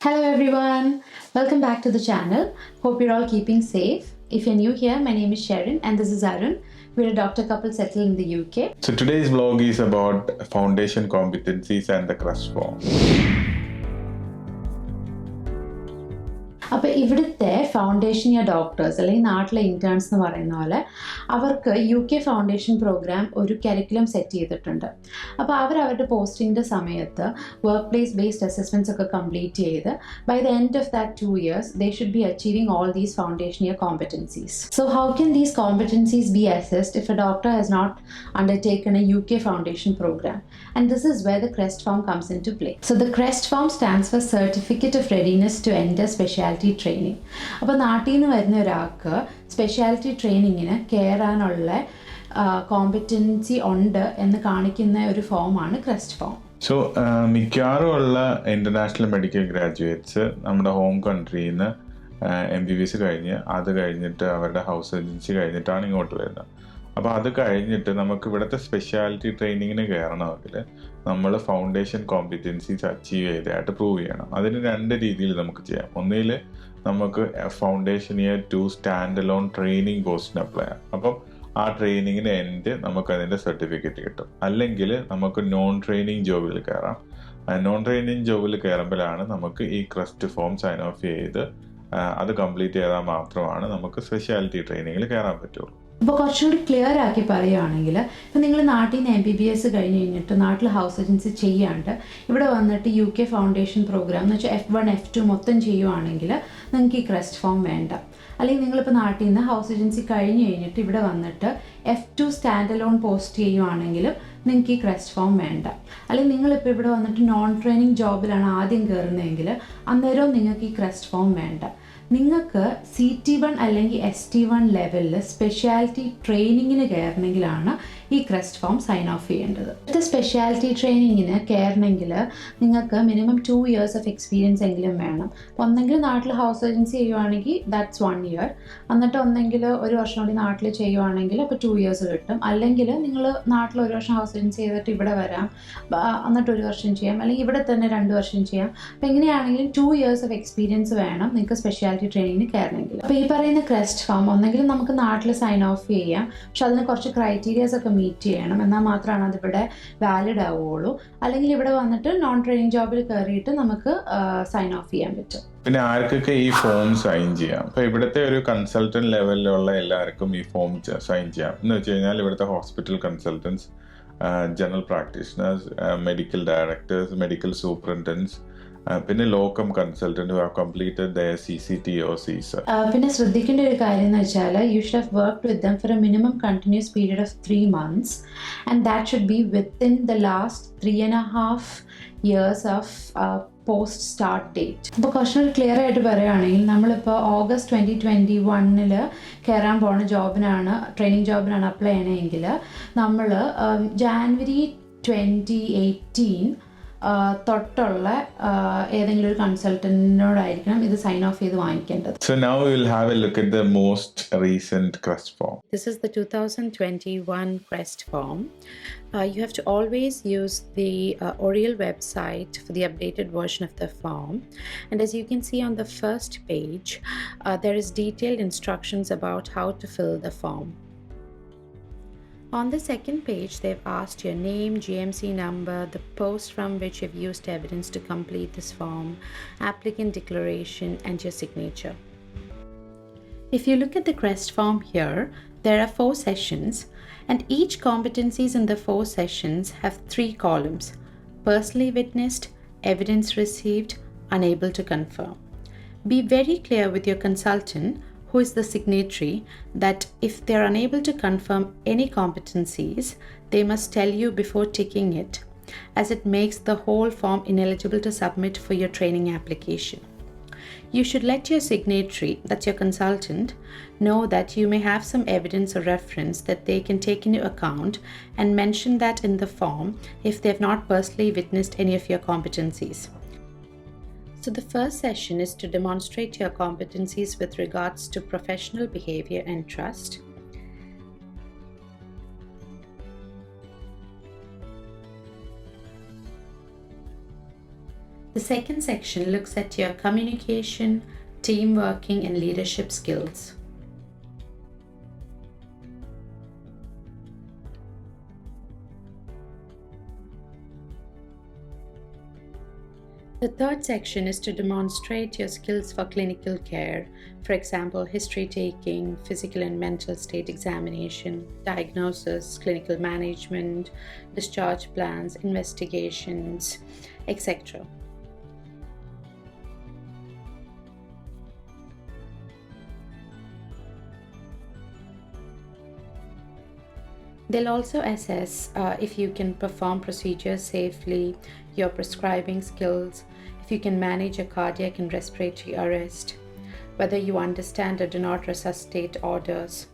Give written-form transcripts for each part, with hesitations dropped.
Hello everyone, welcome back to the channel. Hope you're all keeping safe. If you're new here, my name is Sharon and this is Arun. We're a doctor couple settled in the UK. So today's vlog is about foundation competencies and the crust form. അപ്പോൾ ഇവിടുത്തെ foundation year doctors അല്ലെങ്കിൽ നാട്ടിലെ interns എന്ന് പറയുന്ന പോലെ അവർക്ക് UK foundation program ഒരു curriculum set ചെയ്തിട്ടുണ്ട്. അപ്പോൾ അവരുടെ പോസ്റ്റിങ്ങിൻ്റെ സമയത്ത് വർക്ക് പ്ലേസ് ബേസ്ഡ് അസസ്മെൻറ്റ്സ് ഒക്കെ കംപ്ലീറ്റ് ചെയ്ത് by the end of that 2 years they should be achieving all these foundation year competencies. So how can these competencies be assessed if a doctor has not undertaken a UK foundation program? And this is where the CREST form comes into play. So the CREST form stands for Certificate of Readiness to Enter Specialty training. അപ്പോൾ നാട്ടിൽ നിന്ന് വരുന്ന ഒരാൾക്ക് speciality ട്രെയിനിങ്ങിന് കയറാനുള്ള competency ഉണ്ട് എന്ന് കാണിക്കുന്ന ഒരു ഫോമാണ് ക്രെസ്റ്റ് ഫോം. സോ മിക്കവാറും ഉള്ള ഇന്റർനാഷണൽ മെഡിക്കൽ ഗ്രാജുവേറ്റ്സ് നമ്മുടെ ഹോം കൺട്രിയിൽ നിന്ന് MBBS കഴിഞ്ഞ് അത് കഴിഞ്ഞിട്ട് അവരുടെ ഹൗസ് സർജൻസി കഴിഞ്ഞിട്ടാണ് ഇങ്ങോട്ട് വരുന്നത്. അപ്പോൾ അത് കഴിഞ്ഞിട്ട് നമുക്ക് ഇവിടുത്തെ സ്പെഷ്യാലിറ്റി ട്രെയിനിങ്ങിന് കയറണമെങ്കിൽ നമ്മൾ ഫൗണ്ടേഷൻ കോമ്പറ്റൻസീസ് അച്ചീവ് ചെയ്തതായിട്ട് പ്രൂവ് ചെയ്യണം. അതിന് 2 രീതിയിൽ നമുക്ക് ചെയ്യാം. ഒന്നിൽ നമുക്ക് foundation year 2 stand alone training പോസ്റ്റിന് അപ്ലൈ ചെയ്യാം. അപ്പം ആ ട്രെയിനിങ്ങിന് എൻഡ് നമുക്ക് അതിൻ്റെ സർട്ടിഫിക്കറ്റ് കിട്ടും. അല്ലെങ്കിൽ നമുക്ക് നോൺ ട്രെയിനിങ് ജോബിൽ കയറാം. നോൺ ട്രെയിനിങ് ജോബിൽ കയറുമ്പോഴാണ് നമുക്ക് ഈ ക്രസ്റ്റ് ഫോം സൈൻ ഓഫ് ചെയ്ത് അത് കംപ്ലീറ്റ് ചെയ്താൽ മാത്രമാണ് നമുക്ക് സ്പെഷ്യാലിറ്റി ട്രെയിനിങ്ങിൽ കയറാൻ പറ്റുള്ളൂ. അപ്പോൾ കുറച്ചും കൂടി ക്ലിയർ ആക്കി പറയുകയാണെങ്കിൽ, ഇപ്പം നിങ്ങൾ നാട്ടിൽ നിന്ന് MBBS കഴിഞ്ഞ് കഴിഞ്ഞിട്ട് നാട്ടിൽ ഹൗസ് സർജൻസി ചെയ്യാണ്ട് ഇവിടെ വന്നിട്ട് UK ഫൗണ്ടേഷൻ പ്രോഗ്രാം എന്ന് വെച്ചാൽ F1 F2 മൊത്തം ചെയ്യുവാണെങ്കിൽ നിങ്ങൾക്ക് ഈ ക്രെസ്റ്റ് ഫോം വേണ്ട. അല്ലെങ്കിൽ നിങ്ങളിപ്പോൾ നാട്ടിൽ നിന്ന് ഹൗസ് സർജൻസി കഴിഞ്ഞ് കഴിഞ്ഞിട്ട് ഇവിടെ വന്നിട്ട് F2 സ്റ്റാൻഡ് അലോൺ പോസ്റ്റ് ചെയ്യുവാണെങ്കിലും നിങ്ങൾക്ക് ഈ ക്രെസ്റ്റ് ഫോം വേണ്ട. അല്ലെങ്കിൽ നിങ്ങളിപ്പോൾ ഇവിടെ വന്നിട്ട് നോൺ ട്രെയിനിങ് ജോബിലാണ് ആദ്യം കയറുന്നതെങ്കിൽ അന്നേരവും നിങ്ങൾക്ക് ഈ ക്രെസ്റ്റ് ഫോം വേണ്ട. നിങ്ങൾക്ക് CT1 അല്ലെങ്കിൽ ST1 ലെവലിൽ സ്പെഷ്യാലിറ്റി ട്രെയിനിങ്ങിന് കയറണമെങ്കിലാണ് ഈ ക്രെസ്റ്റ് ഫോം സൈൻ ഓഫ് ചെയ്യേണ്ടത്. ഇത് സ്പെഷ്യാലിറ്റി ട്രെയിനിങ്ങിന് കയറണമെങ്കിൽ നിങ്ങൾക്ക് മിനിമം 2 years ഓഫ് എക്സ്പീരിയൻസ് എങ്കിലും വേണം. ഒന്നെങ്കിൽ നാട്ടിൽ ഹൗസ് സർജൻസി ചെയ്യുവാണെങ്കിൽ ദാറ്റ്സ് 1 year. എന്നിട്ട് ഒന്നെങ്കിൽ 1 വർഷം കൂടി നാട്ടിൽ ചെയ്യുവാണെങ്കിൽ അപ്പോൾ 2 years കിട്ടും. അല്ലെങ്കിൽ നിങ്ങൾ നാട്ടിൽ 1 വർഷം ഹൗസ് സർജൻസി ചെയ്തിട്ട് ഇവിടെ വരാം, എന്നിട്ട് 1 വർഷം ചെയ്യാം, അല്ലെങ്കിൽ ഇവിടെ തന്നെ 2 വർഷം ചെയ്യാം. അപ്പോൾ എങ്ങനെയാണെങ്കിലും 2 years ഓഫ് എക്സ്പീരിയൻസ് വേണം നിങ്ങൾക്ക് സ്പെഷ്യാലിറ്റി ട്രെയിനിങ്ങിന് കയറണമെങ്കിൽ. അപ്പോൾ ഈ പറയുന്ന ക്രെസ്റ്റ് ഫോം ഒന്നെങ്കിൽ നമുക്ക് നാട്ടിൽ സൈൻ ഓഫ് ചെയ്യാം, പക്ഷെ അതിന് കുറച്ച് ക്രൈറ്റീരിയാസ് ഒക്കെ മീറ്റ് ചെയ്യണം, എന്നാൽ മാത്രമാണ് അതിവിടെ വാലിഡ് ആവുകയുള്ളൂ. അല്ലെങ്കിൽ ഇവിടെ വന്നിട്ട് നോൺ ട്രെയിനിങ് ജോബിൽ കയറിയിട്ട് നമുക്ക് സൈൻ ഓഫ് ചെയ്യാൻ പറ്റും. പിന്നെ ആർക്കൊക്കെ ഈ ഫോം സൈൻ ചെയ്യാം? അപ്പോൾ ഇവിടുത്തെ ഒരു കൺസൾട്ടന്റ് ലെവലിലുള്ള എല്ലാവർക്കും ഈ ഫോം സൈൻ ചെയ്യാം. എന്ന് വെച്ച് കഴിഞ്ഞാൽ ഇവിടുത്തെ hospital consultants, general practitioners, medical directors, medical superintendents, പിന്നെ locum consultant who have completed their CCT or CSER. പിന്നെ ശ്രദ്ധിക്കേണ്ട ഒരു കാര്യം എന്ന് വെച്ചാൽ you should have worked with them for a minimum continuous period of 3 months and that should be within the last 3.5 years of post start date. ഇപ്പോൾ കുറച്ചുകൂടി clear ആയിട്ട് പറയുകയാണെങ്കിൽ നമ്മളിപ്പോൾ ഓഗസ്റ്റ് 2021 കയറാൻ പോകുന്ന ജോബിനാണ്, ട്രെയിനിങ് ജോബിനാണ് അപ്ലൈ ചെയ്യണമെങ്കിൽ നമ്മൾ ജാനുവരി 2018 തൊട്ടുള്ള ഏതെങ്കിലും ഒരു കൺസൾട്ടന്റിനോടായിരിക്കണം ഇത് സൈൻ ഓഫ് ചെയ്ത് വാങ്ങിക്കേണ്ടത്. So now we will have a look at the most recent CREST form. This is the 2021 CREST form. You have to always use the Oriel website for the updated version of the form. And as you can see on the first page, there is detailed instructions about how to fill the form. On the second page, they've asked your name, GMC number, the post from which you've used evidence to complete this form, applicant declaration, and your signature. If you look at the CREST form here, there are 4 sessions, and each competencies in the 4 sessions have 3 columns: personally witnessed, evidence received, unable to confirm. Be very clear with your consultant, who is the signatory, that if they are unable to confirm any competencies, they must tell you before ticking it, as it makes the whole form ineligible to submit for your training application. You should let your signatory, that's your consultant, know that you may have some evidence or reference that they can take into account and mention that in the form if they have not personally witnessed any of your competencies. So the first session is to demonstrate your competencies with regards to professional behavior and trust. The second section looks at your communication, team working, and leadership skills. The third section is to demonstrate your skills for clinical care, for example, history taking, physical and mental state examination, diagnosis, clinical management, discharge plans, investigations, etc. They'll also assess if you can perform procedures safely, your prescribing skills, if you can manage a cardiac and respiratory arrest, whether you understand or do not resuscitate orders.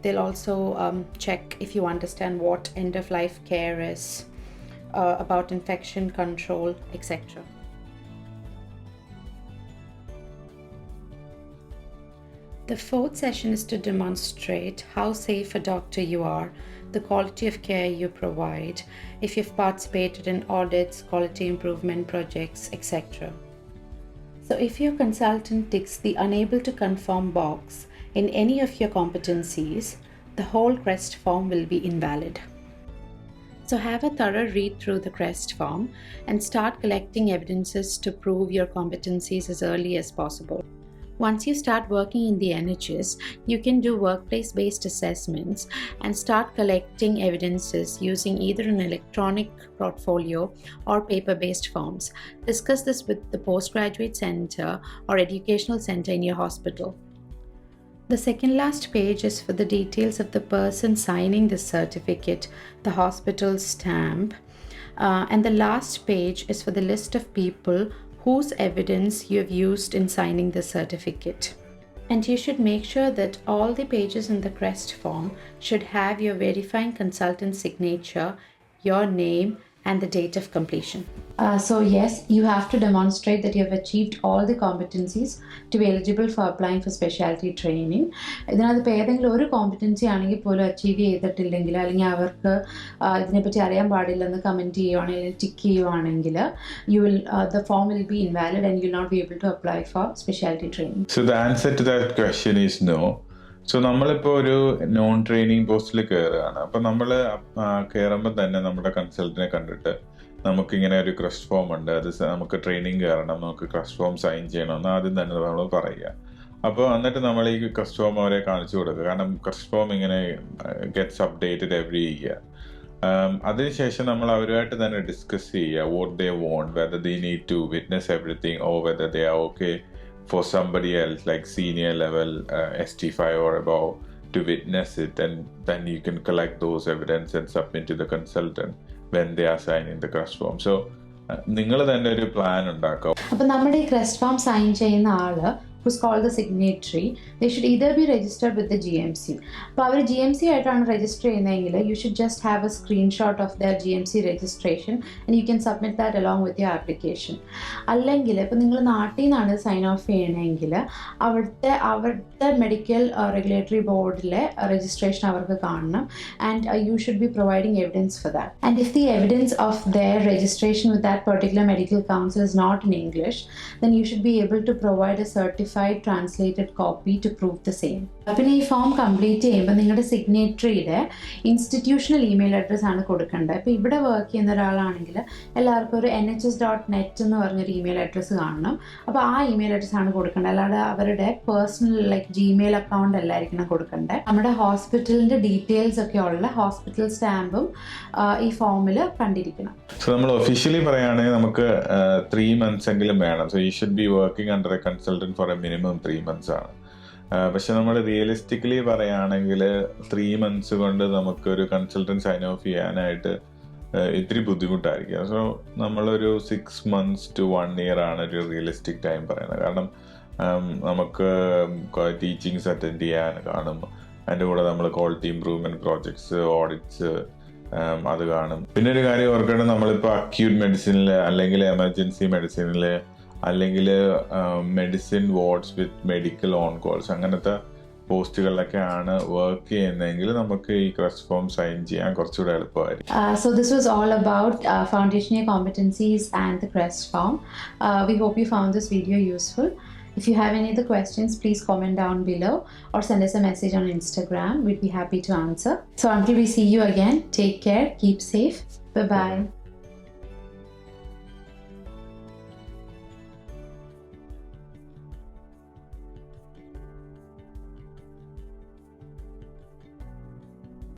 They'll also check if you understand what end-of-life care is, about infection control, etc. The fourth session is to demonstrate how safe a doctor you are, the quality of care you provide, if you've participated in audits, quality improvement projects, etc. So if your consultant ticks the unable to confirm box in any of your competencies, the whole CREST form will be invalid. So have a thorough read through the CREST form and start collecting evidences to prove your competencies as early as possible. Once you start working in the NHS, you can do workplace-based assessments and start collecting evidences using either an electronic portfolio or paper-based forms. Discuss this with the postgraduate center or educational center in your hospital. The second last page is for the details of the person signing the certificate, the hospital stamp, and the last page is for the list of people whose evidence you have used in signing the certificate. And you should make sure that all the pages in the CREST form should have your verifying consultant's signature, your name, and the date of completion. So yes, you have to demonstrate that you have achieved all the competencies to be eligible for applying for specialty training. ഇതിനകത്ത് ഏതെങ്കിലും ഒരു competency ആണെങ്കിൽ പോലും achieve ചെയ്തിട്ടില്ലെങ്കിൽ അല്ലെങ്കിൽ അവർക്ക് ഇതിനെപ്പറ്റി അറിയാൻ പാടില്ലെന്ന് കമൻറ്റ് ചെയ്യുവാണെങ്കിൽ ടിക്ക് ചെയ്യുവാണെങ്കിൽ the form will be invalid and you will not be able to apply for specialty training. So the answer to that question is no. So നമ്മളിപ്പോൾ ഒരു നോൺ ട്രെയിനിങ് പോസ്റ്റിൽ കയറുകയാണ്. അപ്പം നമ്മൾ കയറുമ്പോൾ തന്നെ നമ്മുടെ കൺസൾട്ടിനെ കണ്ടിട്ട് നമുക്കിങ്ങനെ ഒരു ക്രസ്റ്റ് ഫോം ഉണ്ട്, അത് നമുക്ക് ട്രെയിനിങ് കയറണം, നമുക്ക് ക്രസ്റ്റ് ഫോം സൈൻ ചെയ്യണമെന്ന് ആദ്യം തന്നെ നമ്മൾ പറയുക. അപ്പോൾ എന്നിട്ട് നമ്മൾ ഈ ക്രസ്റ്റ് ഫോം അവരെ കാണിച്ചു കൊടുക്കുക. കാരണം ക്രസ്റ്റ് ഫോം ഇങ്ങനെ ഗെറ്റ്സ് അപ്ഡേറ്റഡ് എവറി ഇയർ. അതിനുശേഷം നമ്മൾ അവരുമായിട്ട് തന്നെ ഡിസ്കസ് ചെയ്യുക what they want, whether they need to witness everything or whether they are okay for somebody else like senior level ST5 or above to witness it, and then you can collect those evidence and submit to the consultant when they are signing the CREST form. So നിങ്ങൾ തന്നെ ഒരു plan ഉണ്ടാക്കുക. അപ്പം നമ്മുടെ ഈ CREST form sign ചെയ്യുന്ന ആള് who's called the signatory, they should either be registered with the GMC. അപ്പോൾ അവർ GMC ആയിട്ടാണ് രജിസ്റ്റർ ചെയ്യുന്നതെങ്കിൽ you should just have a screenshot of their GMC registration and you can submit that along with your application. അല്ലെങ്കിൽ ഇപ്പോൾ നിങ്ങൾ നാട്ടിൽ നിന്നാണ് sign of ചെയ്യണമെങ്കിൽ അവിടുത്തെ മെഡിക്കൽ റെഗുലേറ്ററി ബോർഡിലെ രജിസ്ട്രേഷൻ അവർക്ക് കാണണം and you should be providing evidence for that. And if the evidence of their registration with that particular medical council is not in English, then you should be able to provide a certified translated copy to prove the same. പിന്നെ ഈ form complete ചെയ്യുമ്പോൾ നിങ്ങളുടെ സിഗ്നേറ്ററിയുടെ institutional email address ആണ് കൊടുക്കേണ്ടത്. ഇപ്പോൾ ഇവിടെ work ചെയ്യുന്ന ഒരാളാണെങ്കിൽ എല്ലാവർക്കും ഒരു nhs.net എന്ന് പറഞ്ഞൊരു ഇമെയിൽ അഡ്രസ്സ് കാണണം. അപ്പോൾ ആ ഇമെയിൽ അഡ്രസ്സ് ആണ് കൊടുക്കേണ്ടത്, അല്ലാതെ അവരുടെ പേഴ്സണൽ ലൈക്ക് ജിമെയിൽ അക്കൗണ്ട് അല്ലായിരിക്കണം കൊടുക്കേണ്ടത്. നമ്മുടെ ഹോസ്പിറ്റലിൻ്റെ ഡീറ്റെയിൽസ് ഒക്കെ ഉള്ള ഹോസ്പിറ്റൽ സ്റ്റാമ്പും ഈ ഫോമിൽ കണ്ടിരിക്കണം. സോ നമ്മൾ ഒഫീഷ്യലി പറയുകയാണെങ്കിൽ നമുക്ക് 3 months എങ്കിലും വേണം. So you should be working under a consultant for a minimum 3 months ആണ്. പക്ഷെ നമ്മൾ റിയലിസ്റ്റിക്കലി പറയുകയാണെങ്കിൽ 3 months കൊണ്ട് നമുക്കൊരു കൺസൾട്ടൻറ്റ് സൈൻ ഓഫ് ചെയ്യാനായിട്ട് ഇത്തിരി ബുദ്ധിമുട്ടായിരിക്കും. സോ നമ്മളൊരു 6 months to 1 year ആണ് ഒരു റിയലിസ്റ്റിക് ടൈം പറയുന്നത്. കാരണം നമുക്ക് ടീച്ചിങ്സ് അറ്റൻഡ് ചെയ്യാൻ കാണും, അതിൻ്റെ കൂടെ നമ്മൾ ക്വാളിറ്റി ഇംപ്രൂവ്മെൻറ്റ് പ്രോജക്ട്സ്, ഓഡിറ്റ്സ് അത് കാണും. പിന്നെ ഒരു കാര്യം ഓർക്കണം, നമ്മളിപ്പോൾ അക്യൂട്ട് മെഡിസിനിൽ അല്ലെങ്കിൽ എമർജൻസി മെഡിസിനിൽ അല്ലെങ്കിൽ medicine wards with medical on calls അങ്ങനത്തെ പോസ്റ്റുകളിലൊക്കെയാണ് വർക്ക് ചെയ്യുന്നതെങ്കിൽ നമുക്ക് ഈ ക്രസ്റ്റ് ഫോം സൈൻ ചെയ്യാൻ കുറച്ചുകൂടെ എളുപ്പമായിരിക്കും. So this was all about foundation year competencies and the CREST form. We hope you found this video useful. If you have any other questions, please comment down below or send us a message on Instagram. We'd be happy to answer. So until we see you again, take care, keep safe. Bye-bye.